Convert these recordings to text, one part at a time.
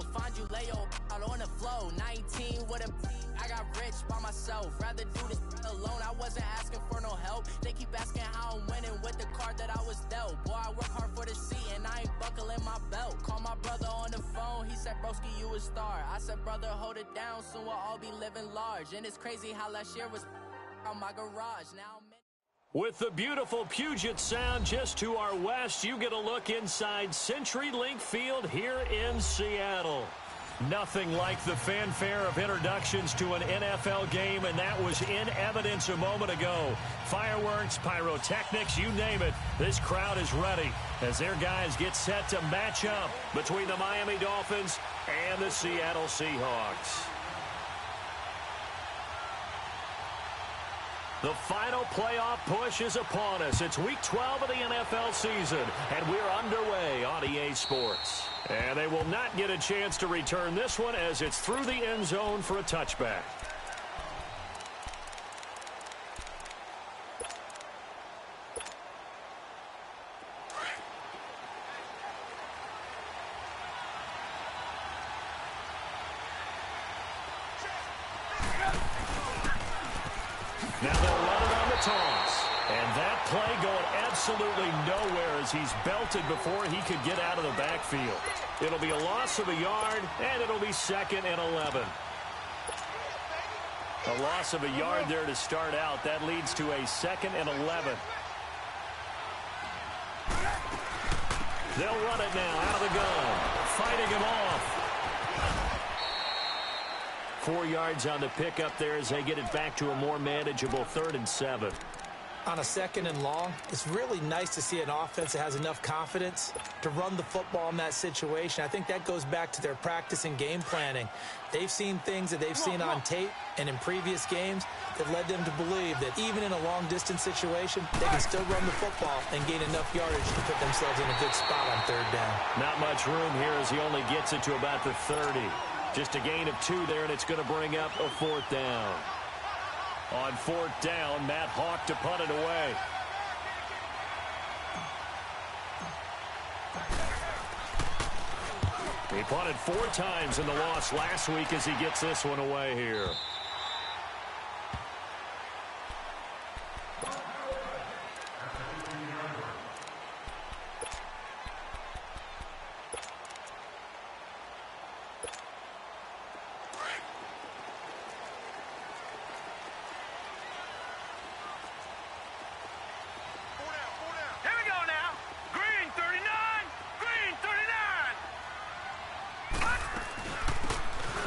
I'ma find you, lay your out on the floor. 19 with a I got rich by myself. Rather do this alone. I wasn't asking for no help. They keep asking how I'm winning with the card that I was dealt. Boy, I work hard for the seat and I ain't buckling my belt. Call my brother on the phone. He said, broski, you a star. I said, brother, hold it down. Soon we'll all be living large. And it's crazy how last year was on my garage. Now I'm with the beautiful Puget Sound just to our west, you get a look inside CenturyLink Field here in Seattle. Nothing like the fanfare of introductions to an NFL game, and that was in evidence a moment ago. Fireworks, pyrotechnics, you name it. This crowd is ready as their guys get set to match up between the Miami Dolphins and the Seattle Seahawks. The final playoff push is upon us. It's week 12 of the NFL season, and we're underway on EA Sports. And they will not get a chance to return this one as it's through the end zone for a touchback. Now they'll run it on the toss. And that play going absolutely nowhere as he's belted before he could get out of the backfield. It'll be a loss of a yard, and it'll be 2nd and 11. A loss of a yard there to start out. That leads to a 2nd and 11. They'll run it now out of the gun. Fighting him off. 4 yards on the pickup there as they get it back to a more manageable 3rd and 7. On a 2nd and long, it's really nice to see an offense that has enough confidence to run the football in that situation. I think that goes back to their practice and game planning. They've seen things that they've seen on tape and in previous games that led them to believe that even in a long-distance situation, they can still run the football and gain enough yardage to put themselves in a good spot on 3rd down. Not much room here as he only gets it to about the 30. Just a gain of 2 there, and it's going to bring up a 4th down. On 4th down, Matt Hawk to punt it away. He punted 4 times in the loss last week as he gets this one away here.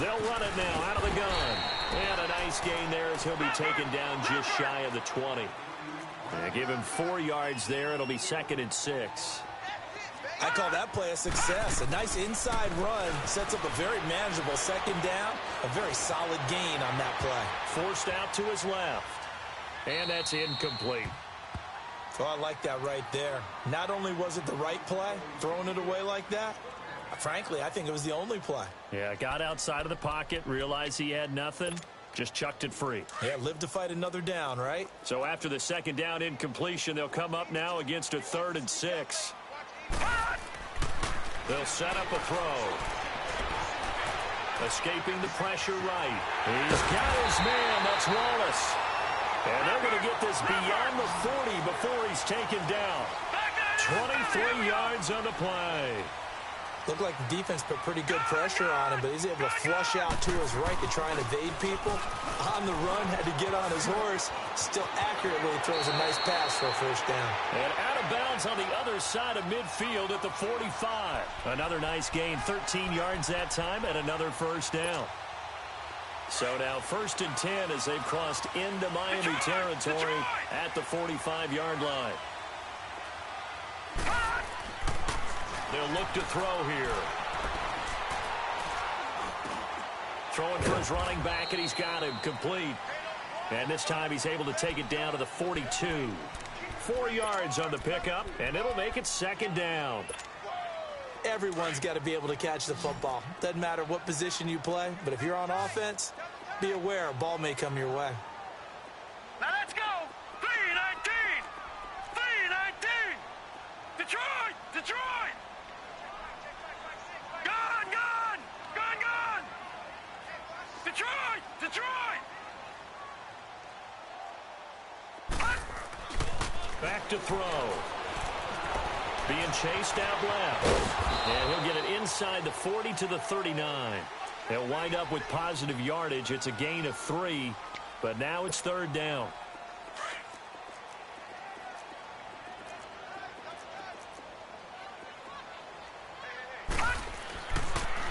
They'll run it now out of the gun. And a nice gain there as he'll be taken down just shy of the 20. They give him 4 yards there. It'll be 2nd and 6. I call that play a success. A nice inside run sets up a very manageable 2nd down. A very solid gain on that play. Forced out to his left. And that's incomplete. Well, I like that right there. Not only was it the right play, throwing it away like that, frankly, I think it was the only play. Yeah, got outside of the pocket, realized he had nothing, just chucked it free. Yeah, live to fight another down, right? So after the 2nd down incompletion, they'll come up now against a 3rd and 6. They'll set up a throw. Escaping the pressure right. He's got his man. That's Wallace. And they're going to get this beyond the 40 before he's taken down. 23 yards on the play. Looked like the defense put pretty good pressure on him, but he's able to flush out to his right to try and evade people. On the run, had to get on his horse. Still accurately throws a nice pass for a 1st down. And out of bounds on the other side of midfield at the 45. Another nice gain, 13 yards that time, and another 1st down. So now 1st and 10 as they've crossed into Miami territory at the 45-yard line. They'll look to throw here. Throwing for his running back, and he's got him complete. And this time he's able to take it down to the 42. 4 yards on the pickup, and it'll make it 2nd down. Everyone's got to be able to catch the football. Doesn't matter what position you play, but if you're on offense, be aware a ball may come your way. Now let's go! 3-19! 3-19! Detroit! Detroit! Gone! Gone! Detroit! Back to throw. Being chased out left. And he'll get it inside the 40 to the 39. They'll wind up with positive yardage. It's a gain of 3, but now it's 3rd down.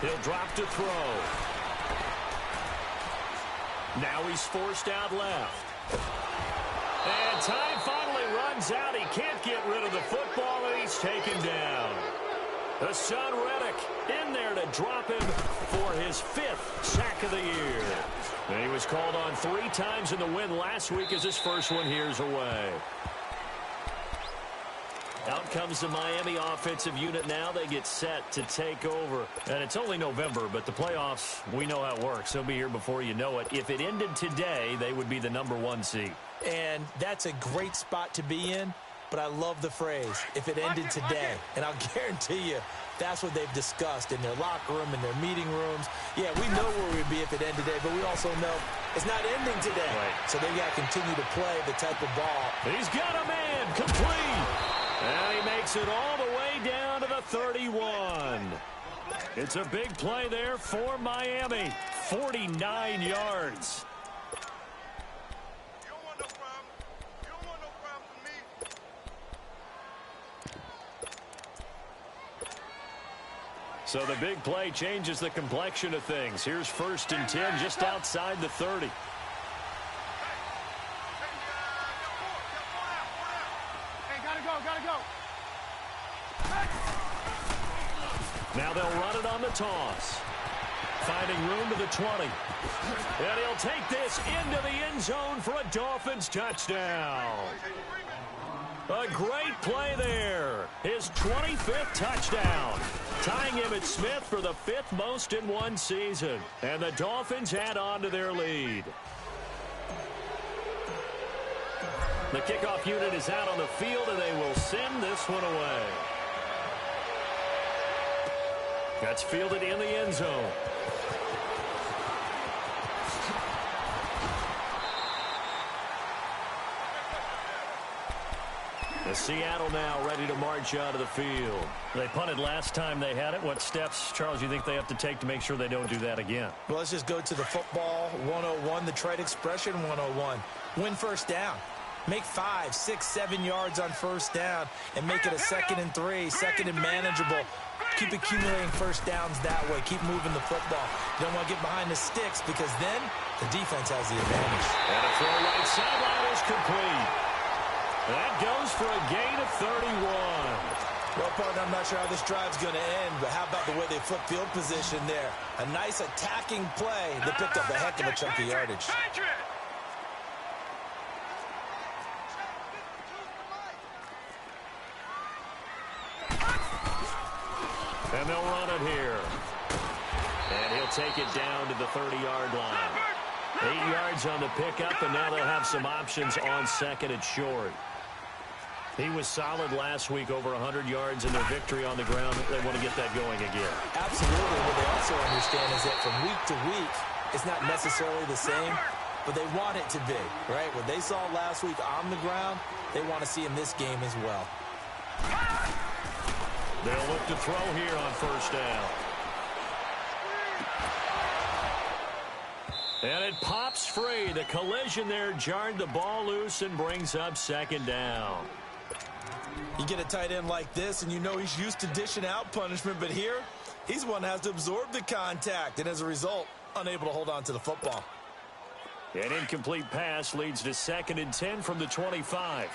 He'll drop to throw. Now he's forced out left. And time finally runs out. He can't get rid of the football, and he's taken down. The son Reddick in there to drop him for his 5th sack of the year. And he was called on 3 times in the win last week as his first one here's away. Out comes the Miami offensive unit now. They get set to take over. And it's only November, but the playoffs, we know how it works. They'll be here before you know it. If it ended today, they would be the #1 seed. And that's a great spot to be in, but I love the phrase, if it ended today. And I'll guarantee you, that's what they've discussed in their locker room, in their meeting rooms. Yeah, we know where we'd be if it ended today, but we also know it's not ending today. Right. So they've got to continue to play the type of ball. He's got a man complete. And he makes it all the way down to the 31. It's a big play there for Miami. 49 yards. You don't want no problem. You don't want no problem with me. So the big play changes the complexion of things. Here's 1st and 10 just outside the 30. Gotta go. Now they'll run it on the toss. Finding room to the 20. And he'll take this into the end zone for a Dolphins touchdown. A great play there. His 25th touchdown. Tying Emmitt Smith for the 5th most in one season. And the Dolphins add on to their lead. The kickoff unit is out on the field, and they will send this one away. That's fielded in the end zone. The Seattle now ready to march out of the field. They punted last time they had it. What steps, Charles, you think they have to take to make sure they don't do that again? Well, let's just go to the football 101, the trade expression 101. Win first down. Make 5, 6, 7 yards on first down and make it a 2nd and 3, 2nd and manageable. Keep accumulating first downs that way. Keep moving the football. You don't want to get behind the sticks because then the defense has the advantage. And a throw right sideline is complete. That goes for a gain of 31. Well, partner, I'm not sure how this drive's going to end, but how about the way they flip field position there? A nice attacking play that picked up a heck of a chunk of yardage. And they'll run it here. And he'll take it down to the 30-yard line. 8 yards on the pickup, and now they'll have some options on 2nd and short. He was solid last week, over 100 yards in their victory on the ground. They want to get that going again. Absolutely. What they also understand is that from week to week, it's not necessarily the same, but they want it to be, right? What they saw last week on the ground, they want to see in this game as well. They'll look to throw here on first down. And it pops free. The collision there jarred the ball loose and brings up 2nd down. You get a tight end like this, and you know he's used to dishing out punishment, but here, he's one that has to absorb the contact, and as a result, unable to hold on to the football. An incomplete pass leads to 2nd and 10 from the 25.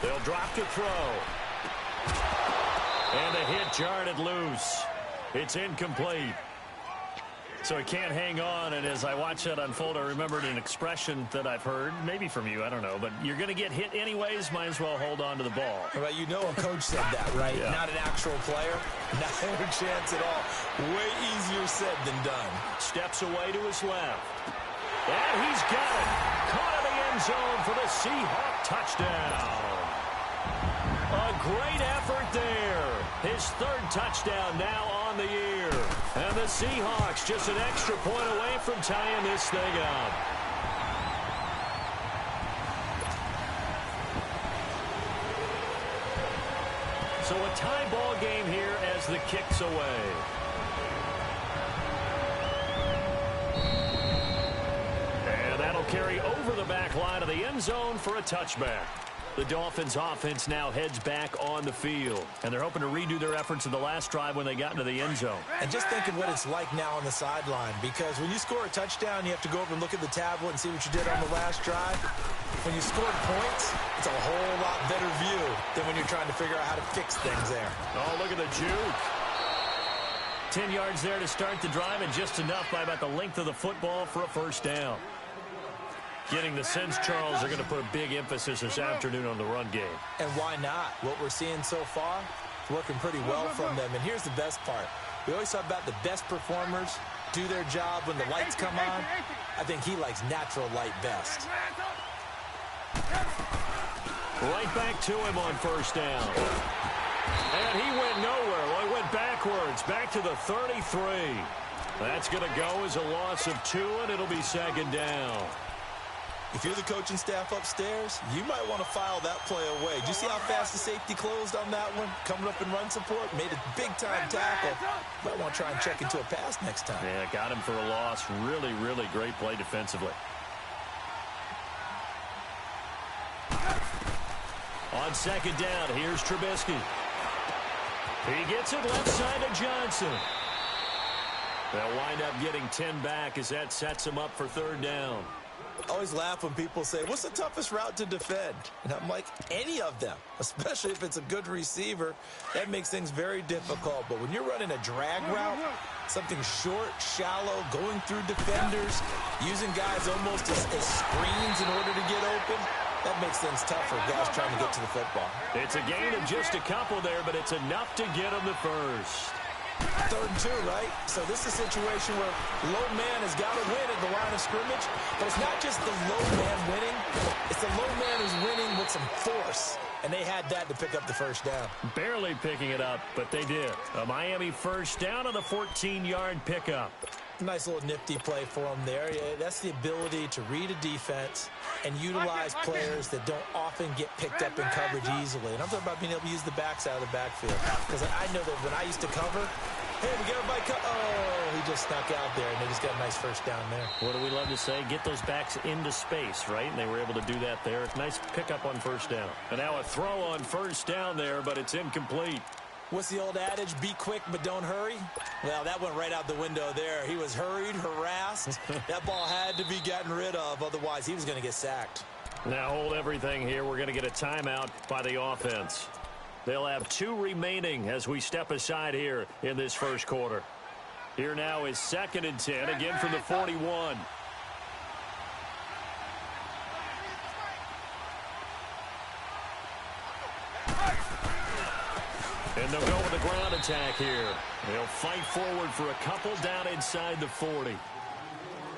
They'll drop to throw. And the hit jarred it loose. It's incomplete. So he can't hang on, and as I watch that unfold, I remembered an expression that I've heard, maybe from you, I don't know, but you're going to get hit anyways, might as well hold on to the ball. Right, you know a coach said that, right? Yeah. Not an actual player. Not a chance at all. Way easier said than done. Steps away to his left. And he's got it. Caught in the end zone for the Seahawk touchdown. A great effort there. His third touchdown now on the year. And the Seahawks just an extra point away from tying this thing up. So a tie ball game here as the kick's away. And that'll carry over the back line of the end zone for a touchback. The Dolphins offense now heads back on the field. And they're hoping to redo their efforts in the last drive when they got into the end zone. And just think of what it's like now on the sideline. Because when you score a touchdown, you have to go over and look at the tablet and see what you did on the last drive. When you scored points, it's a whole lot better view than when you're trying to figure out how to fix things there. Oh, look at the juke. 10 yards there to start the drive, and just enough by about the length of the football for a first down. Getting the sense, Charles, are going to put a big emphasis this afternoon on the run game. And why not? What we're seeing so far, working pretty well from them. And here's the best part. We always talk about the best performers do their job when the lights come on. I think he likes natural light best. Right back to him on first down. And he went nowhere. Well, he went backwards, back to the 33. That's going to go as a loss of 2, and it'll be second down. If you're the coaching staff upstairs, you might want to file that play away. Do you see how fast the safety closed on that one? Coming up in run support, made a big-time tackle. Might want to try and check into a pass next time. Yeah, got him for a loss. Really, really great play defensively. On second down, here's Trubisky. He gets it left side to Johnson. They'll wind up getting 10 back as that sets him up for third down. I always laugh when people say, what's the toughest route to defend? And I'm like, any of them, especially if it's a good receiver. That makes things very difficult. But when you're running a drag route, something short, shallow, going through defenders, using guys almost as screens in order to get open, that makes things tough for guys trying to get to the football. It's a gain of just a couple there, but it's enough to get them the first. 3rd and 2, right? So this is a situation where low man has got to win at the line of scrimmage, but it's not just the low man winning. It's the low man who's winning with some force, and they had that to pick up the first down. Barely picking it up, but they did. A Miami first down on the 14-yard pickup. Nice little nifty play for him there. Yeah, that's the ability to read a defense and utilize players that don't often get picked up in coverage easily. And I'm talking about being able to use the backs out of the backfield. Because I know that when I used to cover, hey, we got everybody oh, he just snuck out there, and they just got a nice first down there. What do we love to say? Get those backs into space, right? And they were able to do that there. Nice pickup on first down. And now a throw on first down there, but it's incomplete. What's the old adage? Be quick, but don't hurry? Well, that went right out the window there. He was hurried, harassed. That ball had to be gotten rid of. Otherwise, he was going to get sacked. Now hold everything here. We're going to get a timeout by the offense. They'll have 2 remaining as we step aside here in this first quarter. Here now is 2nd and 10, again from the 41. And they'll go with the ground attack here. They'll fight forward for a couple down inside the 40.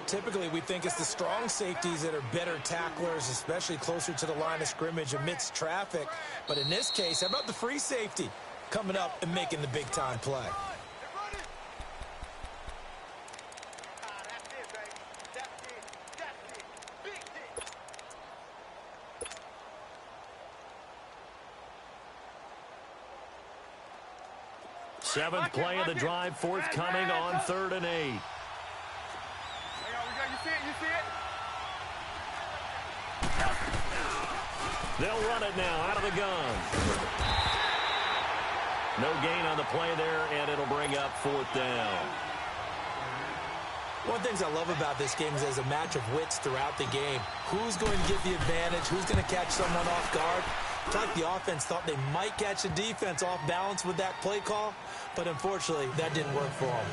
Typically, we think it's the strong safeties that are better tacklers, especially closer to the line of scrimmage amidst traffic. But in this case, how about the free safety coming up and making the big-time play? Seventh play of the drive, forthcoming on 3rd and 8. You see it? They'll run it now out of the gun. No gain on the play there, and it'll bring up 4th down. One of the things I love about this game is there's a match of wits throughout the game. Who's going to get the advantage? Who's going to catch someone off guard? It's like the offense thought they might catch the defense off balance with that play call, but unfortunately, that didn't work for them.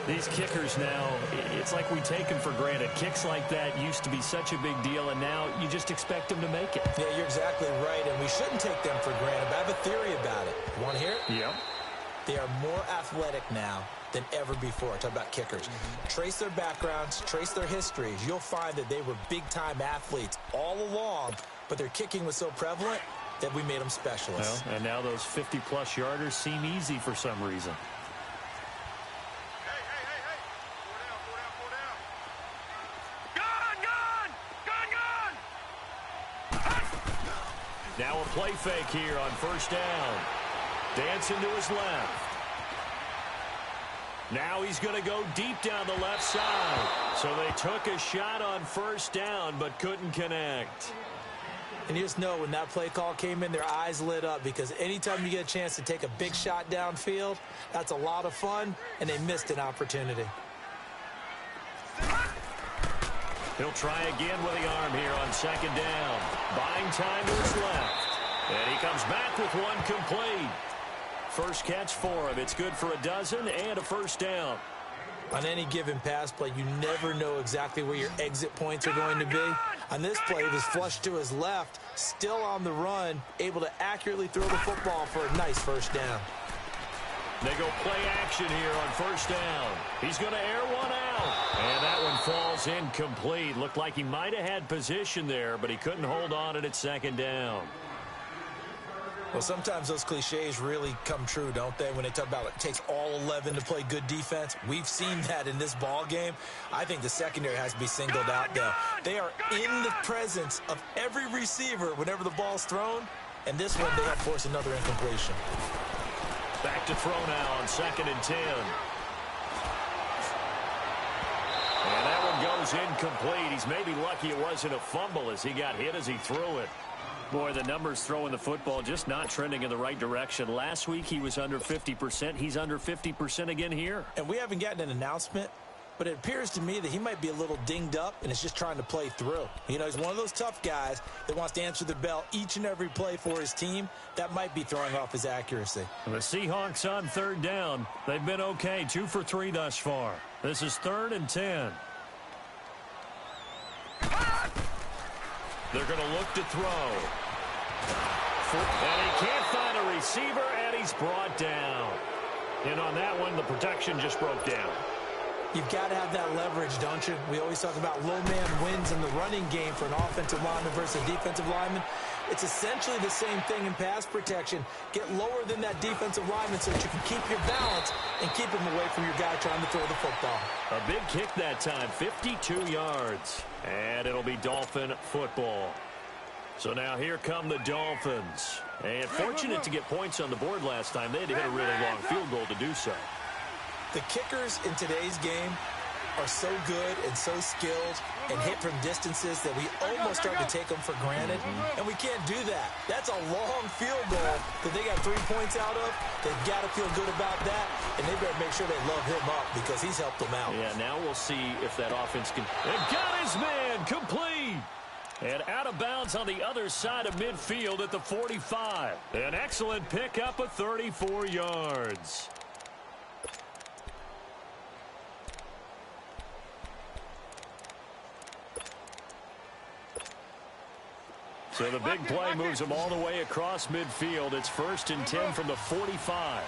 These kickers now, it's like we take them for granted. Kicks like that used to be such a big deal, and now you just expect them to make it. Yeah, you're exactly right, and we shouldn't take them for granted, but I have a theory about it. You want to hear it? Yep. They are more athletic now than ever before. Talk about kickers. Trace their backgrounds, trace their histories. You'll find that they were big-time athletes all along, but their kicking was so prevalent, that we made them specialists. Well, and now those 50-plus yarders seem easy for some reason. Now a play fake here on first down. Dancing to his left. Now he's going to go deep down the left side. So they took a shot on first down but couldn't connect. And you just know when that play call came in, their eyes lit up, because anytime you get a chance to take a big shot downfield, that's a lot of fun, and they missed an opportunity. He'll try again with the arm here on second down. Buying time to his left. And he comes back with one complete. First catch for him. It's good for a dozen and a first down. On any given pass play, you never know exactly where your exit points are going to be. On this play, it was flushed to his left, still on the run, able to accurately throw the football for a nice first down. They go play action here on first down. He's going to air one out. And that one falls incomplete. Looked like he might have had position there, but he couldn't hold on at second down. Well, sometimes those cliches really come true, don't they? When they talk about it takes all 11 to play good defense. We've seen that in this ball game. I think the secondary has to be singled out, though. They are in the presence of every receiver whenever the ball's thrown. And this one, they help force another incompletion. Back to throw now on 2nd and 10. And that one goes incomplete. He's maybe lucky it wasn't a fumble as he got hit as he threw it. Boy, the numbers throwing the football just not trending in the right direction. Last week he was under 50%. He's under 50% again here. And we haven't gotten an announcement, but it appears to me that he might be a little dinged up and is just trying to play through. You know, he's one of those tough guys that wants to answer the bell each and every play for his team. That might be throwing off his accuracy. The Seahawks on 3rd down. They've been okay, 2 for 3 thus far. This is 3rd and 10. They're going to look to throw. And he can't find a receiver, and he's brought down. And on that one, the protection just broke down. You've got to have that leverage, don't you? We always talk about low man wins in the running game for an offensive lineman versus a defensive lineman. It's essentially the same thing in pass protection. Get lower than that defensive lineman so that you can keep your balance and keep him away from your guy trying to throw the football. A big kick that time, 52 yards. And it'll be Dolphin football. So now here come the Dolphins. And fortunate to get points on the board last time. They had to hit a really long field goal to do so. The kickers in today's game are so good and so skilled and hit from distances that we almost start to take them for granted. And we can't do that. That's a long field goal that they got 3 points out of. They've got to feel good about that, and they better make sure they love him up because he's helped them out. Yeah, now we'll see if that offense can. And got his man complete. And out of bounds on the other side of midfield at the 45. An excellent pickup of 34 yards. So the big play moves him all the way across midfield. It's 1st and 10 from the 45.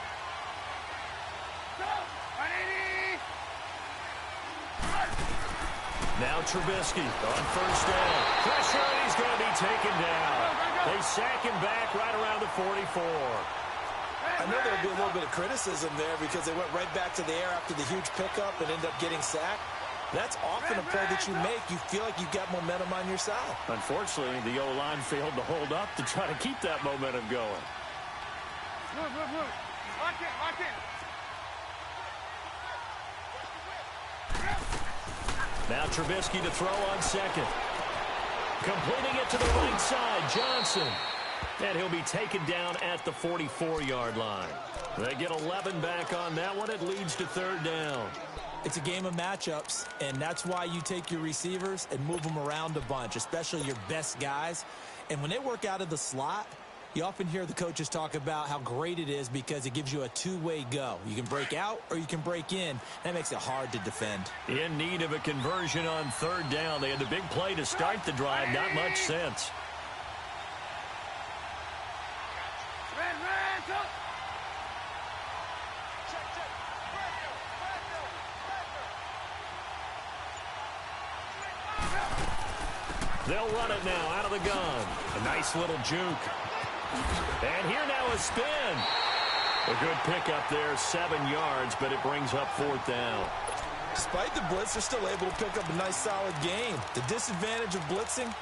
Now Trubisky on 1st down. Pressure, and he's going to be taken down. They sack him back right around the 44. I know there'll be a little bit of criticism there because they went right back to the air after the huge pickup and ended up getting sacked. That's often a play that you make. You feel like you've got momentum on your side. Unfortunately, the O-line failed to hold up to try to keep that momentum going. Lock in. Now Trubisky to throw on 2nd. Completing it to the right side, Johnson. And he'll be taken down at the 44-yard line. They get 11 back on that one. It leads to 3rd down. It's a game of matchups, and that's why you take your receivers and move them around a bunch, especially your best guys. And when they work out of the slot, you often hear the coaches talk about how great it is because it gives you a two-way go. You can break out or you can break in. That makes it hard to defend. In need of a conversion on 3rd down. They had the big play to start the drive. Not much sense. They'll run it now out of the gun. A nice little juke. And here now a spin. A good pickup there, 7 yards, but it brings up 4th down. Despite the blitz, they're still able to pick up a nice, solid gain. The disadvantage of blitzing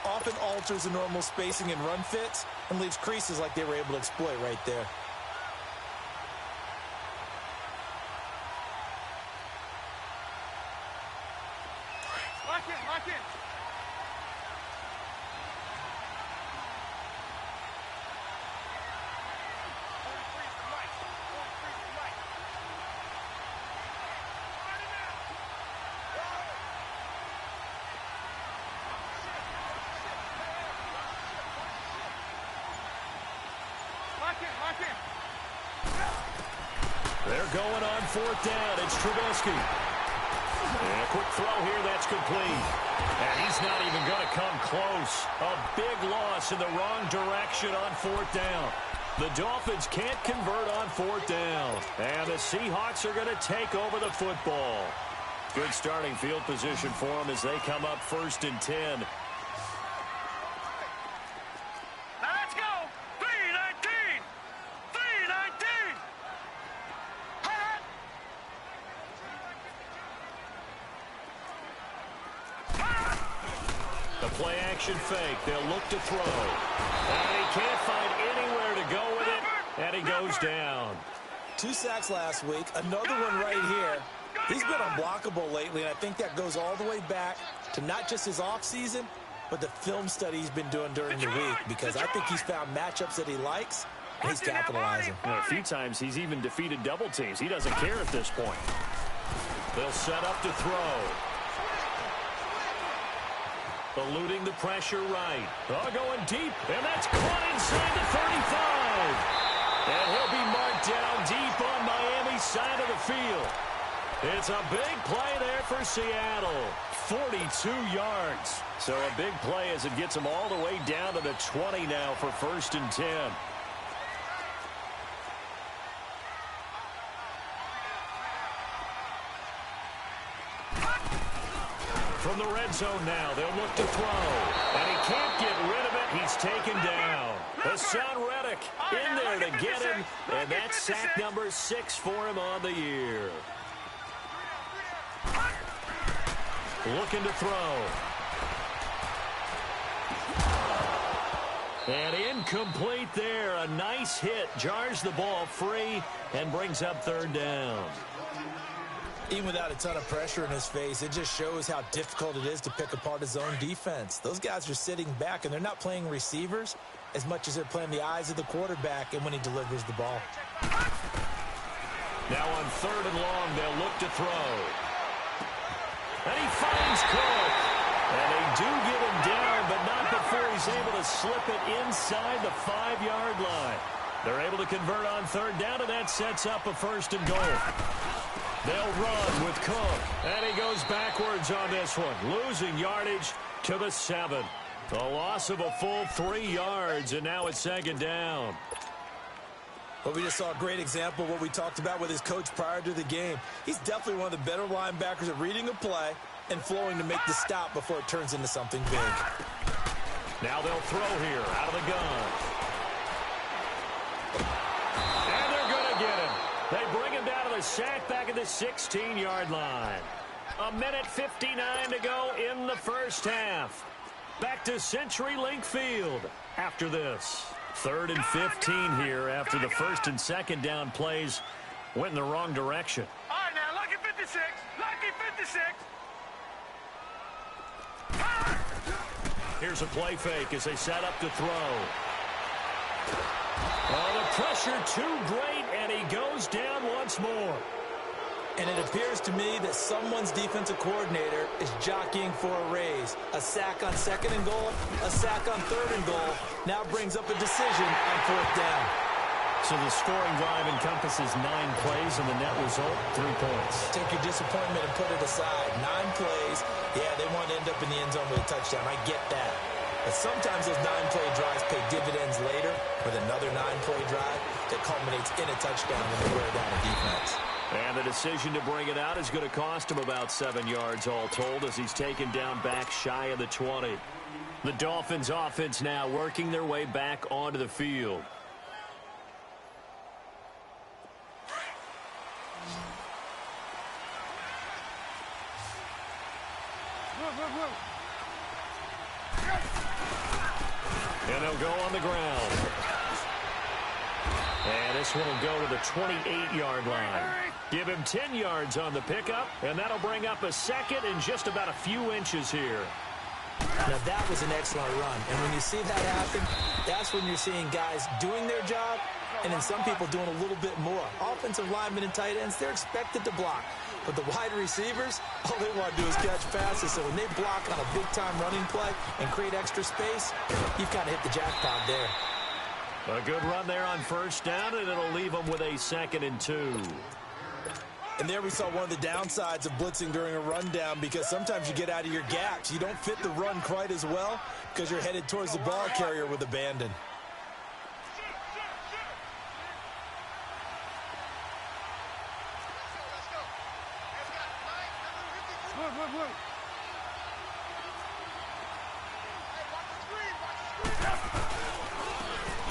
often alters the normal spacing and run fits and leaves creases like they were able to exploit right there. Lock in, lock in. They're going on 4th down. It's Trubisky. And a quick throw here. That's complete. And he's not even going to come close. A big loss in the wrong direction on 4th down. The Dolphins can't convert on 4th down. And the Seahawks are going to take over the football. Good starting field position for them as they come up 1st and 10. Play action fake. They'll look to throw. And he can't find anywhere to go with it. And he goes down. 2 sacks last week. Another one right here. He's been unblockable lately, and I think that goes all the way back to not just his offseason, but the film study he's been doing during the week, because I think he's found matchups that he likes, and he's capitalizing. A few times he's even defeated double teams. He doesn't care at this point. They'll set up to throw. Eluding the pressure right. Going deep, and that's caught inside the 35. And he'll be marked down deep on Miami's side of the field. It's a big play there for Seattle. 42 yards. So a big play as it gets them all the way down to the 20 now for 1st and 10. From the red zone now, they'll look to throw. And he can't get rid of it. He's taken down. Hassan Reddick in there to get him. And that's sack number 6 for him on the year. Looking to throw. And incomplete there. A nice hit. Jars the ball free and brings up 3rd down. Even without a ton of pressure in his face, it just shows how difficult it is to pick apart his own defense. Those guys are sitting back, and they're not playing receivers as much as they're playing the eyes of the quarterback and when he delivers the ball. Now on 3rd and long, they'll look to throw. And he finds Cook. And they do get him down, but not before he's able to slip it inside the 5-yard line. They're able to convert on 3rd down, and that sets up a 1st and goal. They'll run with Cook, and he goes backwards on this one, losing yardage to the 7. A loss of a full 3 yards, and now it's 2nd down. Well, we just saw a great example of what we talked about with his coach prior to the game. He's definitely one of the better linebackers at reading a play and flowing to make the stop before it turns into something big. Now they'll throw here out of the gun. And they're going to get him. They bring him down to the sack back at the 16-yard line. 1:59 to go in the 1st half. Back to CenturyLink Field after this. 3rd and 15 here after the 1st and 2nd down plays went in the wrong direction. All right, now, lucky 56. Lucky 56. Here's a play fake as they set up to throw. Oh, the pressure too great, and he goes down once more. And it appears to me that someone's defensive coordinator is jockeying for a raise. A sack on 2nd and goal, a sack on 3rd and goal, now brings up a decision on 4th down. So the scoring drive encompasses 9 plays, and the net result, 3 points. Take your disappointment and put it aside. 9 plays, yeah, they want to end up in the end zone with a touchdown. I get that. But sometimes those 9-play drives pay dividends later with another 9-play drive that culminates in a touchdown when they wear down a defense. And the decision to bring it out is going to cost him about 7 yards all told as he's taken down back shy of the 20. The Dolphins offense now working their way back onto the field. And they'll go on the ground. And this one will go to the 28-yard line. Give him 10 yards on the pickup, and that'll bring up a second in just about a few inches here. Now, that was an excellent run. And when you see that happen, that's when you're seeing guys doing their job and then some people doing a little bit more. Offensive linemen and tight ends, they're expected to block. But the wide receivers, all they want to do is catch passes. So when they block on a big-time running play and create extra space, you've kind of hit the jackpot there. A good run there on first down, and it'll leave them with a 2nd and 2. And there we saw one of the downsides of blitzing during a rundown, because sometimes you get out of your gaps. You don't fit the run quite as well because you're headed towards the ball carrier with abandon.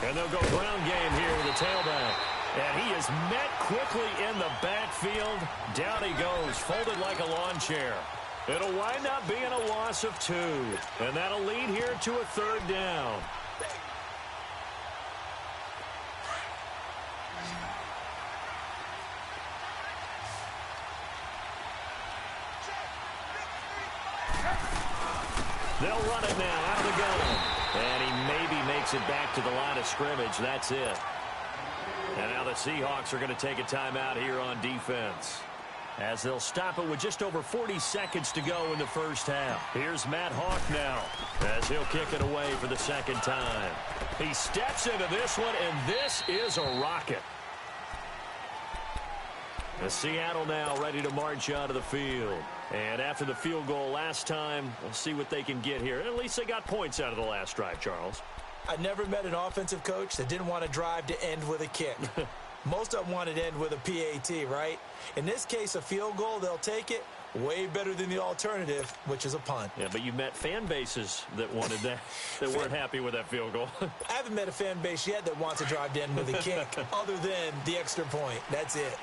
And they'll go ground game here with the tailback. And he is met quickly in the backfield. Down he goes, folded like a lawn chair. It'll wind up being a loss of 2. And that'll lead here to a 3rd down. They'll run it now out of the gun. And he maybe makes it back to the line of scrimmage. That's it. And now the Seahawks are going to take a timeout here on defense, as they'll stop it with just over 40 seconds to go in the first half. Here's Matt Hawk now, as he'll kick it away for the 2nd time. He steps into this one, and this is a rocket. The Seattle now ready to march out of the field. And after the field goal last time, we'll see what they can get here. At least they got points out of the last drive, Charles. I never met an offensive coach that didn't want to drive to end with a kick. Most of them wanted to end with a PAT, right? In this case, a field goal, they'll take it. Way better than the alternative, which is a punt. Yeah, but you met fan bases that wanted that, that weren't happy with that field goal. I haven't met a fan base yet that wants to drive to end with a kick, other than the extra point. That's it.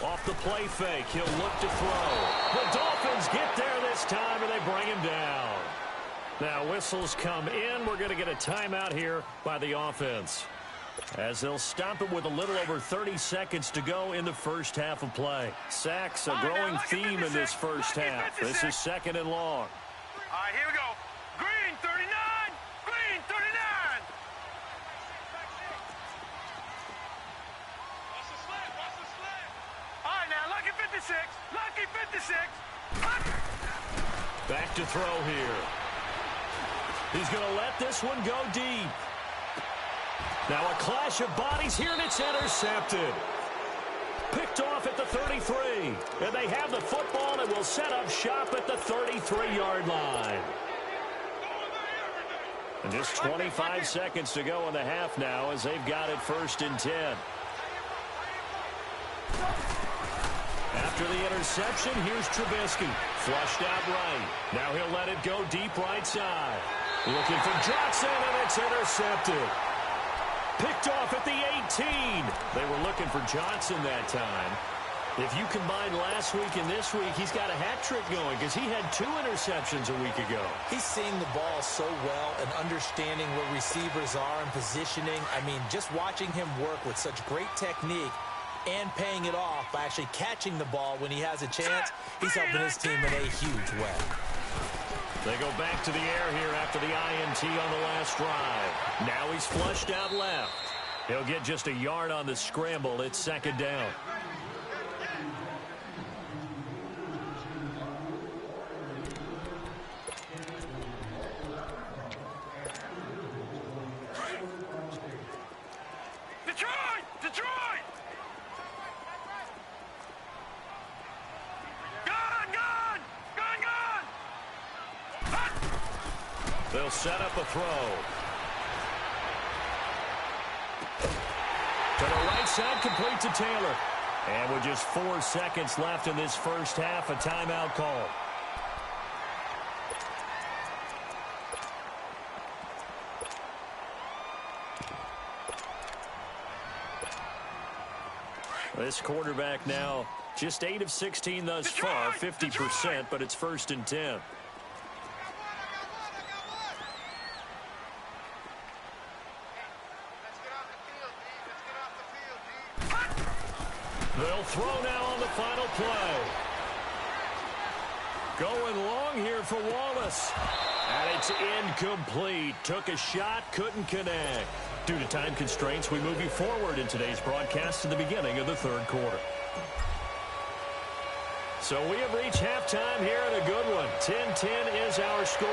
Off the play fake, he'll look to throw. The Dolphins get there this time, and they bring him down. Now whistles come in. We're going to get a timeout here by the offense, as they'll stop it with a little over 30 seconds to go in the first half of play. Sacks, a growing theme in this first half. This is 2nd and long. All right, here we go. Green, 39. Green, 39. Watch the slant. Watch the slant. All right, now, lucky 56. Lucky 56. Back to throw here. He's going to let this one go deep. Now a clash of bodies here, and it's intercepted. Picked off at the 33. And they have the football and will set up shop at the 33-yard line. And just 25 seconds to go in the half now, as they've got it 1st and 10. After the interception, here's Trubisky. Flushed out right. Now he'll let it go deep right side. Looking for Johnson, and it's intercepted. Picked off at the 18. They were looking for Johnson that time. If you combine last week and this week, he's got a hat trick going, because he had 2 interceptions a week ago. He's seeing the ball so well and understanding where receivers are and positioning. I mean, just watching him work with such great technique and paying it off by actually catching the ball when he has a chance, he's helping his team in a huge way. They go back to the air here after the INT on the last drive. Now he's flushed out left. He'll get just a yard on the scramble. It's 2nd down. They'll set up a throw. To the right side, complete to Taylor. And with just 4 seconds left in this first half, a timeout call. This quarterback now just 8 of 16 thus far, 50%, but it's 1st and 10. They'll throw now on the final play. Going long here for Wallace. And it's incomplete. Took a shot, couldn't connect. Due to time constraints, we move you forward in today's broadcast to the beginning of the third quarter. So we have reached halftime here in a good one. 10-10 is our score.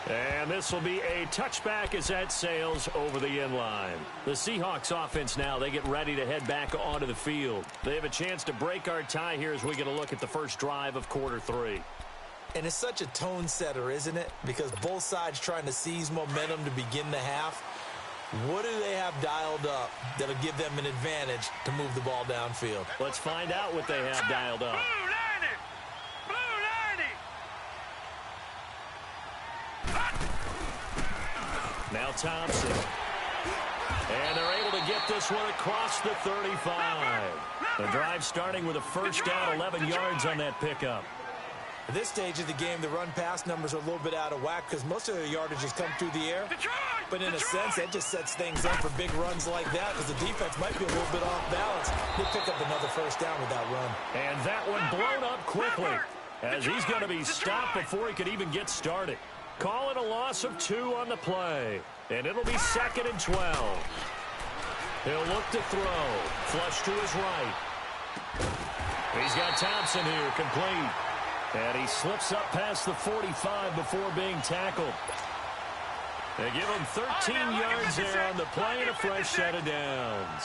And this will be a touchback as that sails over the end line. The Seahawks offense now, they get ready to head back onto the field. They have a chance to break our tie here as we get a look at the first drive of quarter 3. And it's such a tone setter, isn't it? Because both sides trying to seize momentum to begin the half. What do they have dialed up that'll give them an advantage to move the ball downfield? Let's find out what they have dialed up. Now Thompson. And they're able to get this one across the 35. The drive starting with a first down, 11 yards on that pickup. At this stage of the game, the run-pass numbers are a little bit out of whack because most of their yardage has come through the air. But in a sense, that just sets things up for big runs like that because the defense might be a little bit off balance. They pick up another first down with that run. And that one blown up quickly as he's going to be stopped before he could even get started. Call it a loss of 2 on the play. And it'll be 2nd and 12. He'll look to throw. Flush to his right. He's got Thompson here, complete. And he slips up past the 45 before being tackled. They give him 13 yards there on the play and a fresh set of downs.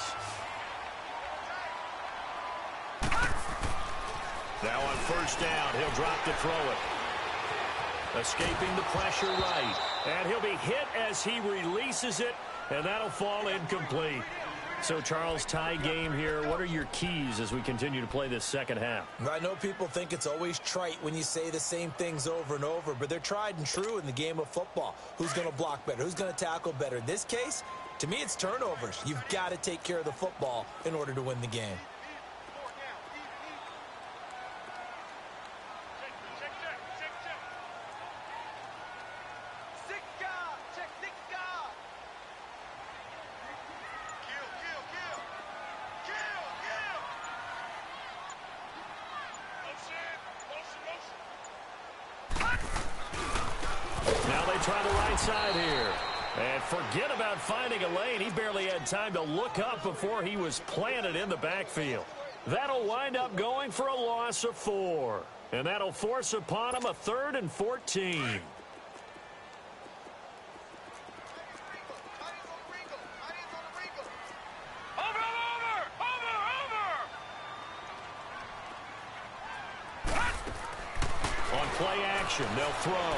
Now on first down, he'll drop to throw it. Escaping the pressure right. And he'll be hit as he releases it, and that'll fall incomplete. So, Charles, tie game here. What are your keys as we continue to play this second half? I know people think it's always trite when you say the same things over and over, but they're tried and true in the game of football. Who's going to block better? Who's going to tackle better? In this case, to me, it's turnovers. You've got to take care of the football in order to win the game. Try the right side here. And forget about finding a lane. He barely had time to look up before he was planted in the backfield. That'll wind up going for a loss of 4. And that'll force upon him a 3rd and 14. On play action, they'll throw.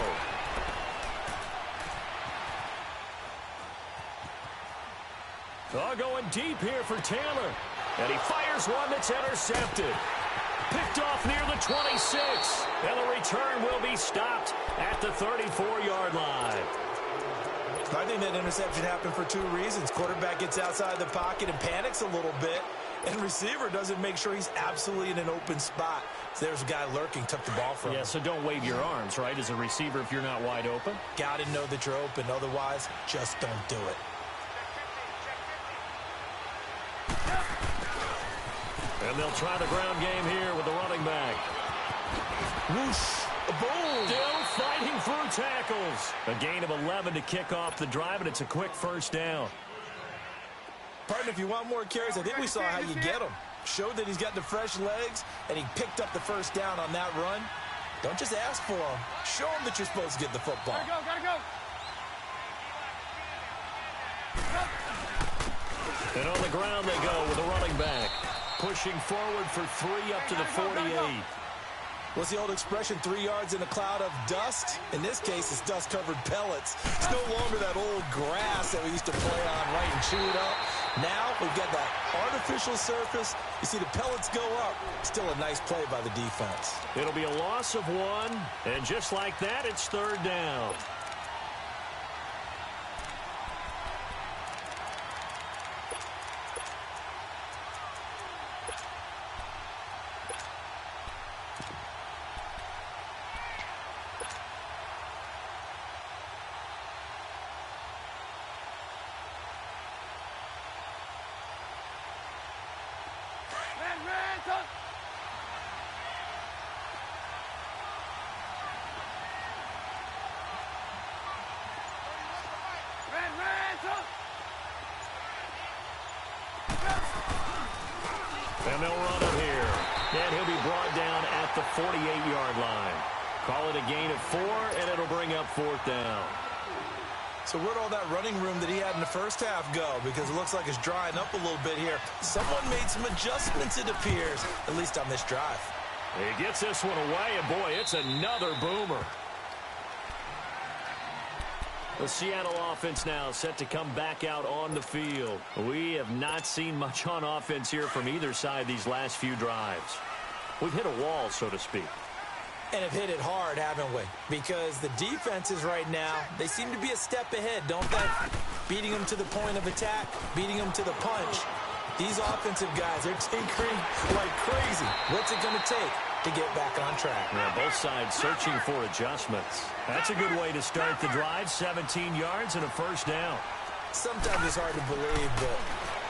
Oh, going deep here for Taylor. And he fires one that's intercepted. Picked off near the 26. And the return will be stopped at the 34-yard line. I think that interception happened for 2 reasons. Quarterback gets outside the pocket and panics a little bit. And receiver doesn't make sure he's absolutely in an open spot. So there's a guy lurking, took the ball from him. Yeah, so don't wave your arms, right, as a receiver if you're not wide open. Got to know that you're open. Otherwise, just don't do it. And they'll try the ground game here with the running back. Whoosh. Boom. Still fighting through tackles. A gain of 11 to kick off the drive, and it's a quick first down. Partner, if you want more carries, I think we saw how you get him. Showed that he's got the fresh legs, and he picked up the first down on that run. Don't just ask for him. Show him that you're supposed to get the football. Gotta go. And on the ground they go with the running back. Pushing forward for 3 up to the 48. What's the old expression, 3 yards in a cloud of dust? In this case, it's dust-covered pellets. It's no longer that old grass that we used to play on, right, and chew it up. Now we've got that artificial surface. You see the pellets go up. Still a nice play by the defense. It'll be a loss of 1, and just like that, it's 3rd down. And they'll run him here. And he'll be brought down at the 48-yard line. Call it a gain of 4, and it'll bring up 4th down. So where'd all that running room that he had in the first half go? Because it looks like it's drying up a little bit here. Someone made some adjustments, it appears, at least on this drive. He gets this one away, and boy, it's another boomer. The Seattle offense now set to come back out on the field. We have not seen much on offense here from either side these last few drives. We've hit a wall, so to speak. And have hit it hard, haven't we? Because the defenses right now, they seem to be a step ahead, don't they? Beating them to the point of attack, beating them to the punch. These offensive guys, they're tinkering like crazy. What's it going to take to get back on track? Yeah, both sides searching for adjustments. That's a good way to start the drive. 17 yards and a 1st down. Sometimes it's hard to believe, but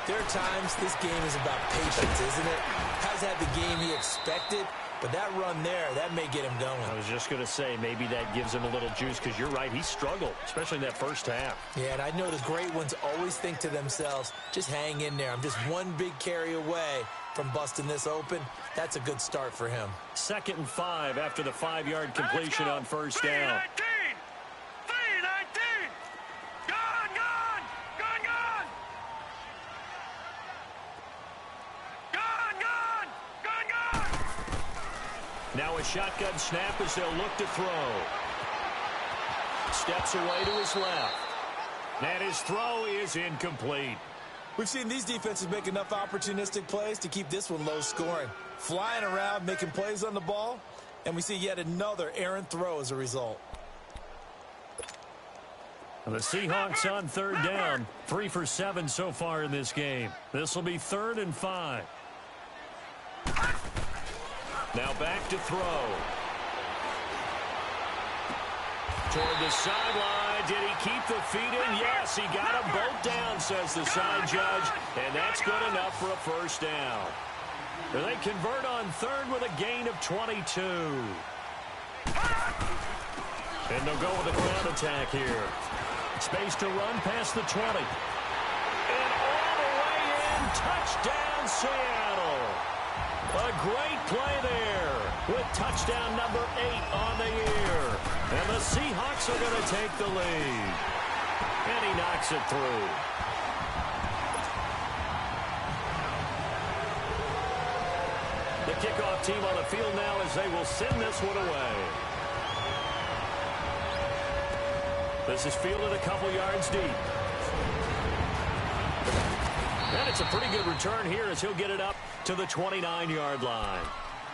there are times this game is about patience, isn't it? Has had the game he expected, but that run there, that may get him going. I was just going to say, maybe that gives him a little juice, because you're right, he struggled, especially in that first half. Yeah, and I know the great ones always think to themselves, just hang in there. I'm just one big carry away from busting this open. That's a good start for him. 2nd and 5 after the 5-yard completion on 1st down. 3-19. Gone. Now a shotgun snap as they'll look to throw. Steps away to his left. And his throw is incomplete. We've seen these defenses make enough opportunistic plays to keep this one low scoring. Flying around, making plays on the ball, and we see yet another errant throw as a result. The Seahawks on 3rd down. 3 for 7 so far in this game. This will be 3rd and 5. Now back to throw. Toward the sideline. Did he keep the feet in? Yes, he got them both down, says the side judge. And that's good enough for a 1st down. They convert on 3rd with a gain of 22. And they'll go with a ground attack here. Space to run past the 20. And all the way in. Touchdown, Seattle. A great play there with touchdown number 8 on the year. And the Seahawks are going to take the lead. And he knocks it through. The kickoff team on the field now as they will send this one away. This is fielded a couple yards deep. And it's a pretty good return here as he'll get it up to the 29-yard line.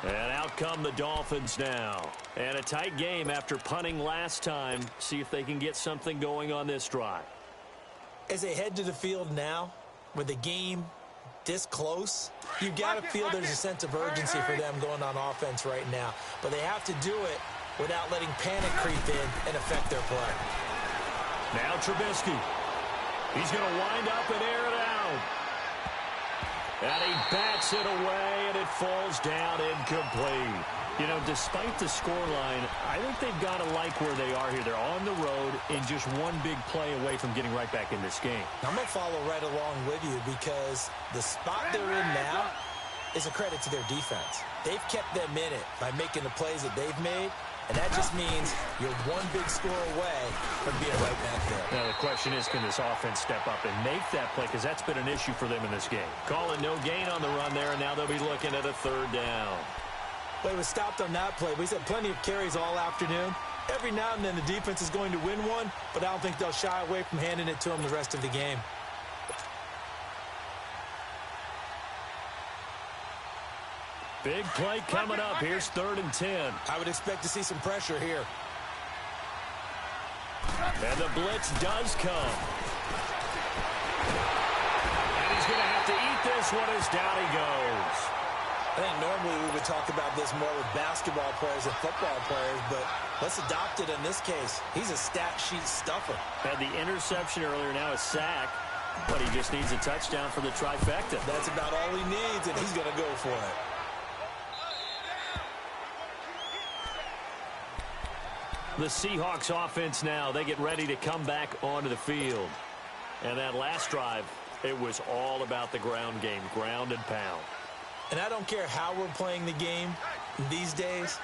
And out come the Dolphins now. And a tight game after punting last time. See if they can get something going on this drive. As they head to the field now, with the game this close, you've got to feel there's a sense of urgency for them going on offense right now. But they have to do it without letting panic creep in and affect their play. Now Trubisky. He's going to wind up and air it out. And he bats it away, and it falls down incomplete. You know, despite the scoreline, I think they've got to like where they are here. They're on the road and just one big play away from getting right back in this game. I'm going to follow right along with you because the spot they're in now is a credit to their defense. They've kept them in it by making the plays that they've made, and that just means you're one big score away from being right back there. Now the question is, can this offense step up and make that play? Because that's been an issue for them in this game. Calling no gain on the run there, and now they'll be looking at a 3rd down. Well, he was stopped on that play, but he's had plenty of carries all afternoon. Every now and then the defense is going to win one, but I don't think they'll shy away from handing it to him the rest of the game. Big play coming up. Here's 3rd and 10. I would expect to see some pressure here. And the blitz does come. And he's going to have to eat this one as down he goes. I think normally we would talk about this more with basketball players and football players, but let's adopt it in this case. He's a stat sheet stuffer. Had the interception earlier, now a sack, but he just needs a touchdown for the trifecta. That's about all he needs, and he's going to go for it. The Seahawks offense now, they get ready to come back onto the field. And that last drive, it was all about the ground game, ground and pound. And I don't care how we're playing the game these days,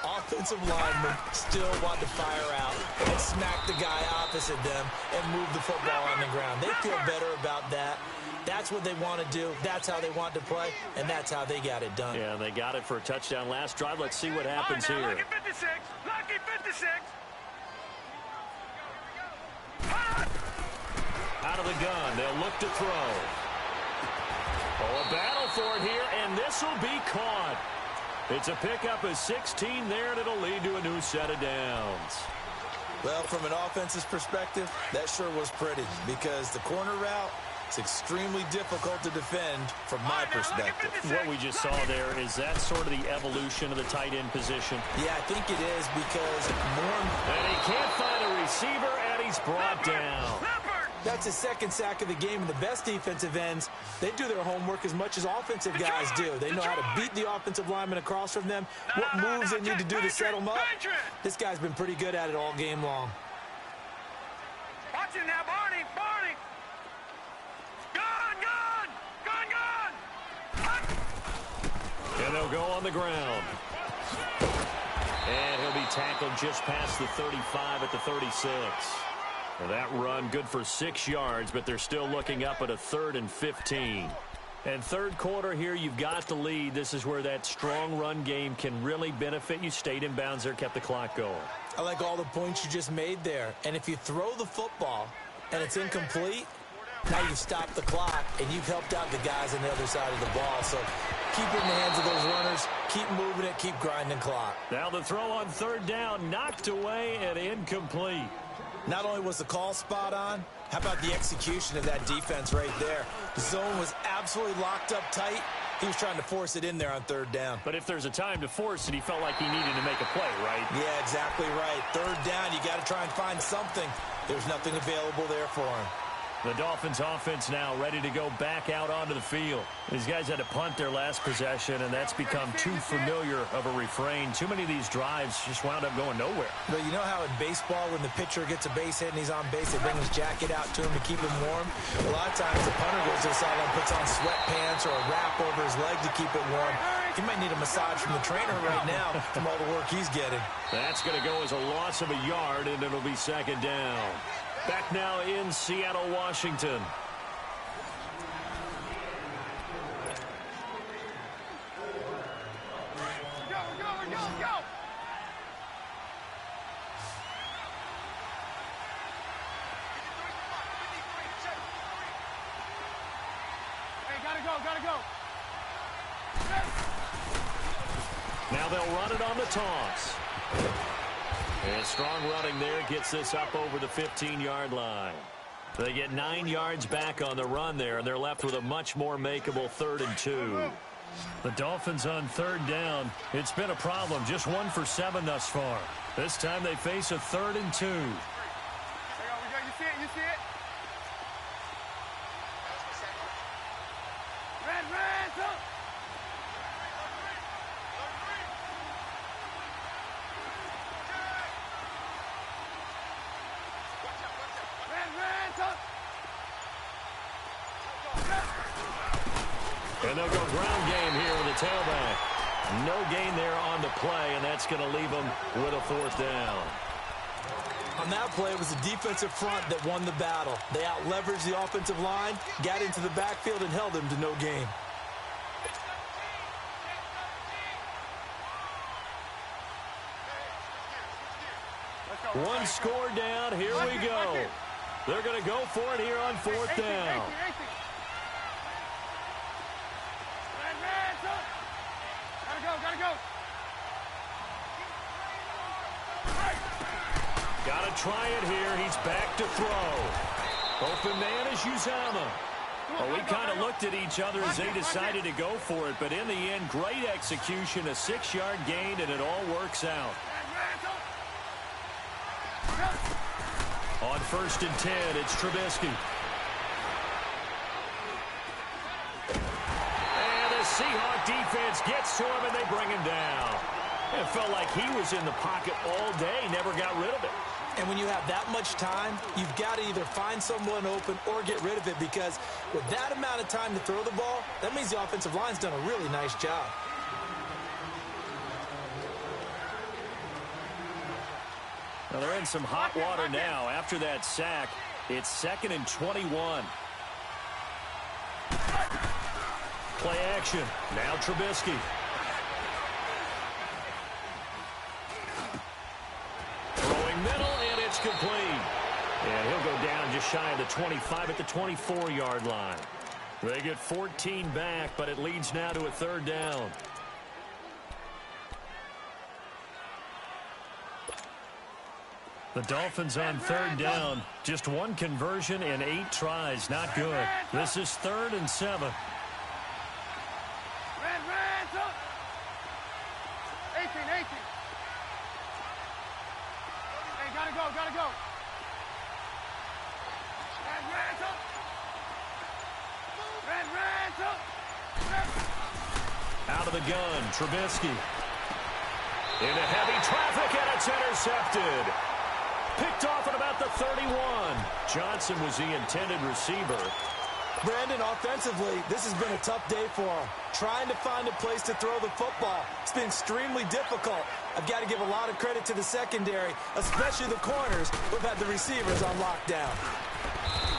offensive linemen still want to fire out and smack the guy opposite them and move the football on the ground. They feel better about that. That's what they want to do. That's how they want to play, and that's how they got it done. Yeah, they got it for a touchdown last drive. Let's see what happens here. Lucky 56. Lucky 56. Out of the gun, they'll look to throw. Oh, a battle for it here, and this will be caught. It's a pickup of 16 there, and it'll lead to a new set of downs. Well, from an offense's perspective, that sure was pretty because the corner route, it's extremely difficult to defend from my perspective. What we just saw there, is that sort of the evolution of the tight end position? Yeah, I think it is because more... And he can't find a receiver, and he's brought down. That's his second sack of the game, and the best defensive ends, they do their homework as much as offensive guys do. They know how to beat the offensive lineman across from them, what moves they need to do to set them up. This guy's been pretty good at it all game long. Watch it now, Barney, Barney. Gun. And they'll go on the ground. And he'll be tackled just past the 35 at the 36. Well, that run good for 6 yards, but they're still looking up at a 3rd and 15. And third quarter here, you've got the lead. This is where that strong run game can really benefit you. Stayed in bounds there, kept the clock going. I like all the points you just made there. And if you throw the football and it's incomplete, now you've stopped the clock and you've helped out the guys on the other side of the ball. So keep it in the hands of those runners, keep moving it, keep grinding clock. Now the throw on 3rd down, knocked away and incomplete. Not only was the call spot on, how about the execution of that defense right there? The zone was absolutely locked up tight. He was trying to force it in there on 3rd down. But if there's a time to force it, he felt like he needed to make a play, right? Yeah, exactly right. 3rd down, you got to try and find something. There's nothing available there for him. The Dolphins offense now ready to go back out onto the field. These guys had to punt their last possession, and that's become too familiar of a refrain. Too many of these drives just wound up going nowhere. But you know how in baseball, when the pitcher gets a base hit and he's on base, they bring his jacket out to him to keep him warm? A lot of times the punter goes to the sideline, puts on sweatpants or a wrap over his leg to keep it warm. He might need a massage from the trainer right now from all the work he's getting. That's going to go as a loss of a yard, and it'll be 2nd down. Back now in Seattle, Washington. Go. Hey, gotta go. Now they'll run it on the toss. And strong running there gets this up over the 15-yard line. They get 9 yards back on the run there, and they're left with a much more makeable 3rd and 2. The Dolphins on 3rd down. It's been a problem. Just 1 for 7 thus far. This time they face a 3rd and 2. You see it? Red, go. And they'll go ground game here with a tailback. No gain there on the play, and that's going to leave them with a 4th down. On that play, it was the defensive front that won the battle. They out-leveraged the offensive line, got into the backfield, and held them to no gain. One score down. Here we go. They're going to go for it here on fourth down. Gotta go. Got to try it here. He's back to throw. Open man is Uzama. Well, we kind of looked at each other as they decided to go for it, but in the end, great execution, a 6-yard gain, and it all works out. On 1st and 10, it's Trubisky. And the Seahawk defense gets to him, and they bring him down. It felt like he was in the pocket all day, never got rid of it. And when you have that much time, you've got to either find someone open or get rid of it, because with that amount of time to throw the ball, that means the offensive line's done a really nice job. Well, they're in some hot water now. After that sack, it's 2nd and 21. Play action. Now Trubisky. Throwing middle, and it's complete. And he'll go down just shy of the 25 at the 24-yard line. They get 14 back, but it leads now to a 3rd down. The Dolphins on 3rd down. Just one conversion and 8 tries. Not good. This is 3rd and 7. 18. Hey, gotta go. Out of the gun, Trubisky. Into heavy traffic, and it's intercepted. Picked off at about the 31. Johnson was the intended receiver. Brandon, offensively, this has been a tough day for him. Trying to find a place to throw the football. It's been extremely difficult. I've got to give a lot of credit to the secondary, especially the corners who've had the receivers on lockdown.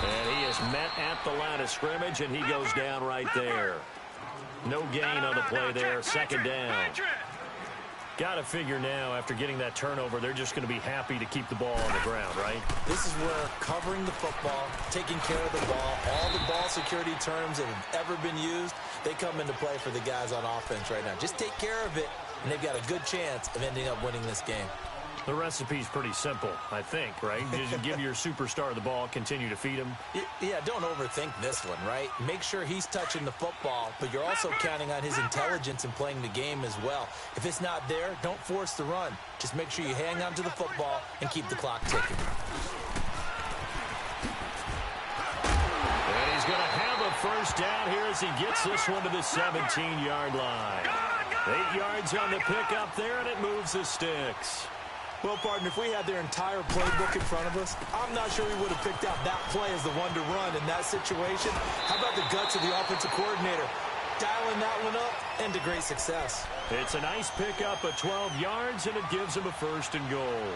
And he is met at the line of scrimmage, and he goes down right there. No gain on the play there, 2nd down. Got to figure now, after getting that turnover, they're just going to be happy to keep the ball on the ground, right? This is where covering the football, taking care of the ball, all the ball security terms that have ever been used, they come into play for the guys on offense right now. Just take care of it, and they've got a good chance of ending up winning this game. The recipe's pretty simple, I think, right? Just give your superstar the ball, continue to feed him. Yeah, don't overthink this one, right? Make sure he's touching the football, but you're also counting on his intelligence in playing the game as well. If it's not there, don't force the run. Just make sure you hang on to the football and keep the clock ticking. And he's going to have a 1st down here as he gets this one to the 17-yard line. 8 yards on the pickup there, and it moves the sticks. Well, partner, if we had their entire playbook in front of us, I'm not sure we would have picked out that play as the one to run in that situation. How about the guts of the offensive coordinator? Dialing that one up into great success. It's a nice pickup of 12 yards, and it gives him a 1st and goal.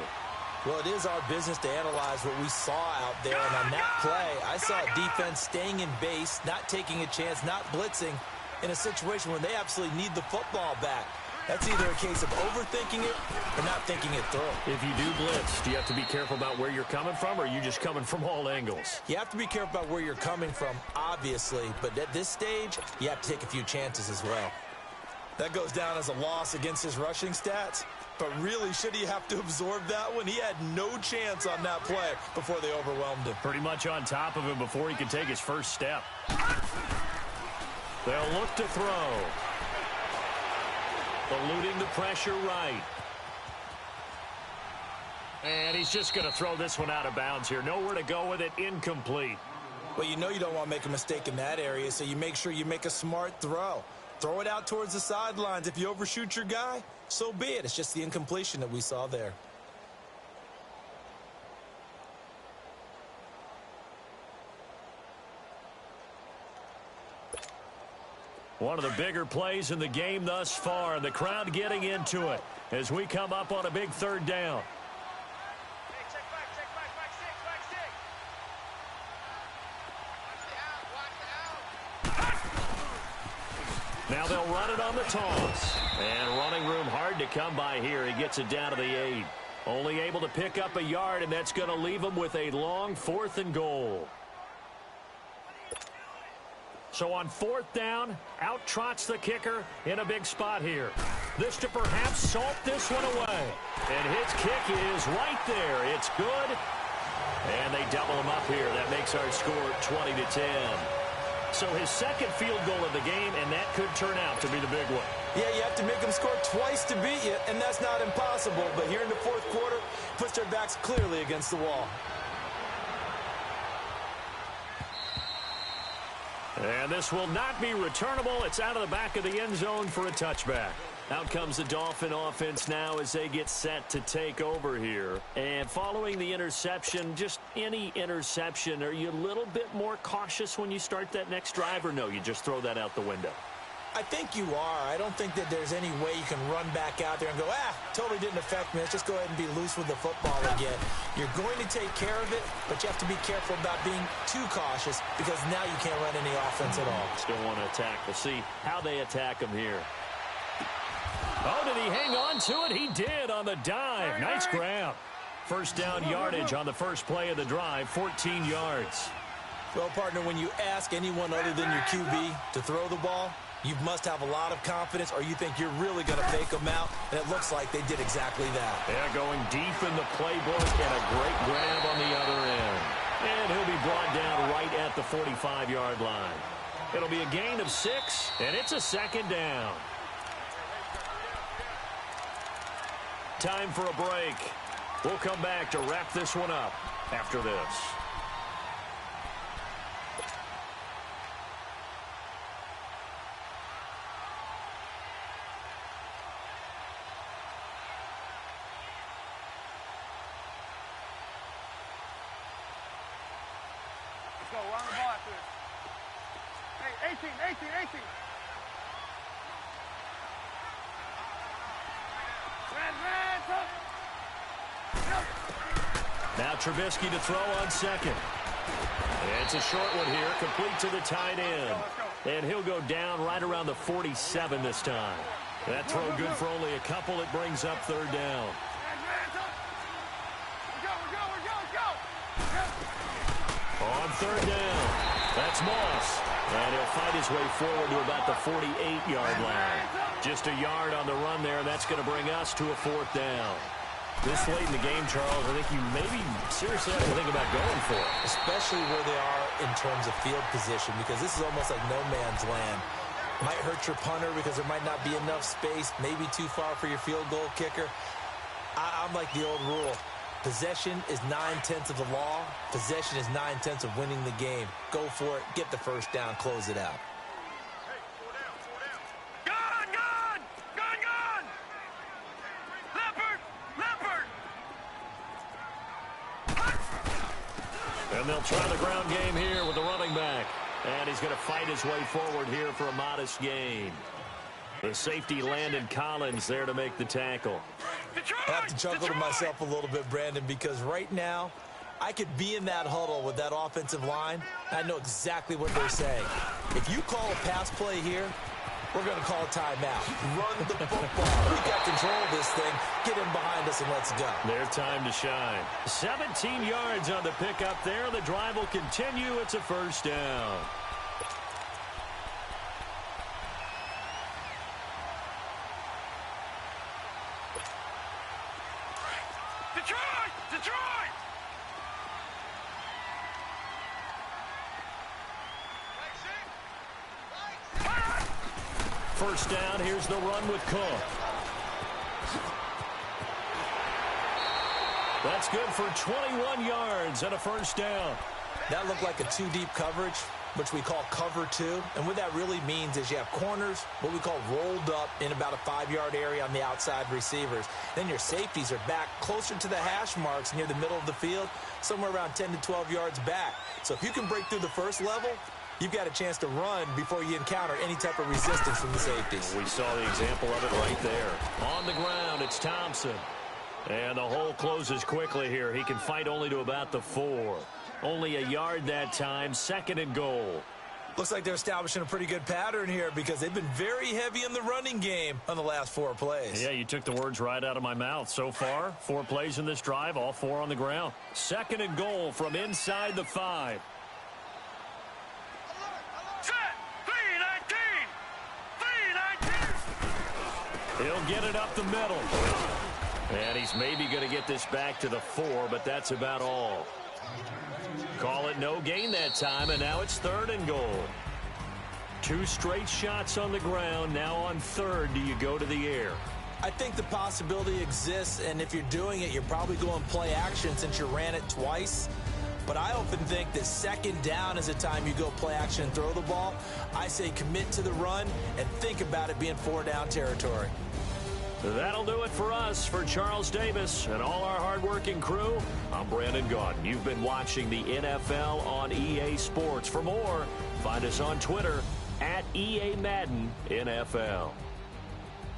Well, it is our business to analyze what we saw out there, and on that play, I saw a defense staying in base, not taking a chance, not blitzing, in a situation where they absolutely need the football back. That's either a case of overthinking it or not thinking it through. If you do blitz, do you have to be careful about where you're coming from, or are you just coming from all angles? You have to be careful about where you're coming from, obviously, but at this stage, you have to take a few chances as well. That goes down as a loss against his rushing stats, but really, should he have to absorb that one? He had no chance on that play before they overwhelmed him. Pretty much on top of him before he could take his first step. They'll look to throw. Eluding the pressure right. And he's just going to throw this one out of bounds here. Nowhere to go with it. Incomplete. Well, you know you don't want to make a mistake in that area, so you make sure you make a smart throw. Throw it out towards the sidelines. If you overshoot your guy, so be it. It's just the incompletion that we saw there. One of the bigger plays in the game thus far. The crowd getting into it as we come up on a big 3rd down. Hey, check back, six. Now they'll run it on the toss. And running room hard to come by here. He gets it down to the 8. Only able to pick up a yard, and that's going to leave them with a long 4th and goal. So on 4th down, out trots the kicker in a big spot here. This to perhaps salt this one away. And his kick is right there. It's good. And they double him up here. That makes our score 20-10. So his second field goal of the game, and that could turn out to be the big one. Yeah, you have to make them score twice to beat you, and that's not impossible. But here in the 4th quarter, puts their backs clearly against the wall. And this will not be returnable. It's out of the back of the end zone for a touchback. Out comes the Dolphin offense now as they get set to take over here. And following the interception, just any interception, are you a little bit more cautious when you start that next drive, or no, you just throw that out the window? I think you are. I don't think that there's any way you can run back out there and go, totally didn't affect me. Let's just go ahead and be loose with the football again. You're going to take care of it, but you have to be careful about being too cautious because now you can't run any offense at all. Still want to attack. We'll see how they attack him here. Oh, did he hang on to it? He did on the dive. Nice grab. First down yardage on the first play of the drive, 14 yards. Well, partner, when you ask anyone other than your QB to throw the ball, you must have a lot of confidence, or you think you're really going to fake them out, and it looks like they did exactly that. Yeah, going deep in the playbook, and a great grab on the other end. And he'll be brought down right at the 45-yard line. It'll be a gain of 6, and it's a 2nd down. Time for a break. We'll come back to wrap this one up after this. Go, run the ball after this. Hey, 18. Now Trubisky to throw on 2nd. It's a short one here, complete to the tight end. And he'll go down right around the 47 this time. That throw good for only a couple. It brings up 3rd down. On 3rd down, that's Moss. And he'll fight his way forward to about the 48-yard line. Just a yard on the run there. That's going to bring us to a 4th down. This late in the game, Charles, I think you maybe seriously have to think about going for it. Especially where they are in terms of field position, because this is almost like no man's land. Might hurt your punter because there might not be enough space, maybe too far for your field goal kicker. I'm like the old rule. Possession is 9/10 of the law. Possession is 9/10 of winning the game. Go for it. Get the first down. Close it out. And they'll try the ground game here with the running back. And he's going to fight his way forward here for a modest gain. The safety, Landon Collins, there to make the tackle. I have to chuckle to myself a little bit, Brandon, because right now I could be in that huddle with that offensive line. I know exactly what they're saying. If you call a pass play here, we're going to call a timeout. Run the football. We got control of this thing. Get in behind us and let's go. Their time to shine. 17 yards on the pickup there. The drive will continue. It's a 1st down. Detroit! First down, here's the run with Cook. That's good for 21 yards and a 1st down. That looked like a 2-deep coverage, which we call cover 2. And what that really means is you have corners, what we call rolled up in about a 5-yard area on the outside receivers. Then your safeties are back closer to the hash marks near the middle of the field, somewhere around 10 to 12 yards back. So if you can break through the first level, you've got a chance to run before you encounter any type of resistance from the safeties. We saw the example of it right there. On the ground, it's Thompson. And the hole closes quickly here. He can fight only to about the 4. Only a yard that time, 2nd and goal. Looks like they're establishing a pretty good pattern here because they've been very heavy in the running game on the last 4 plays. Yeah, you took the words right out of my mouth. So far, 4 plays in this drive, all 4 on the ground. 2nd and goal from inside the 5. Set. 3-19. He'll get it up the middle. And he's maybe going to get this back to the 4, but that's about all. Call it no gain that time, and now it's 3rd and goal. 2 straight shots on the ground. Now on 3rd, do you go to the air? I think the possibility exists, and if you're doing it, you're probably going play action since you ran it twice. But I often think that 2nd down is the time you go play action and throw the ball. I say commit to the run and think about it being 4-down territory. That'll do it for us. For Charles Davis and all our hardworking crew, I'm Brandon Gaudin. You've been watching the NFL on EA Sports. For more, find us on Twitter at EA Madden NFL.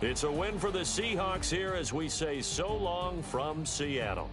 It's a win for the Seahawks here as we say so long from Seattle.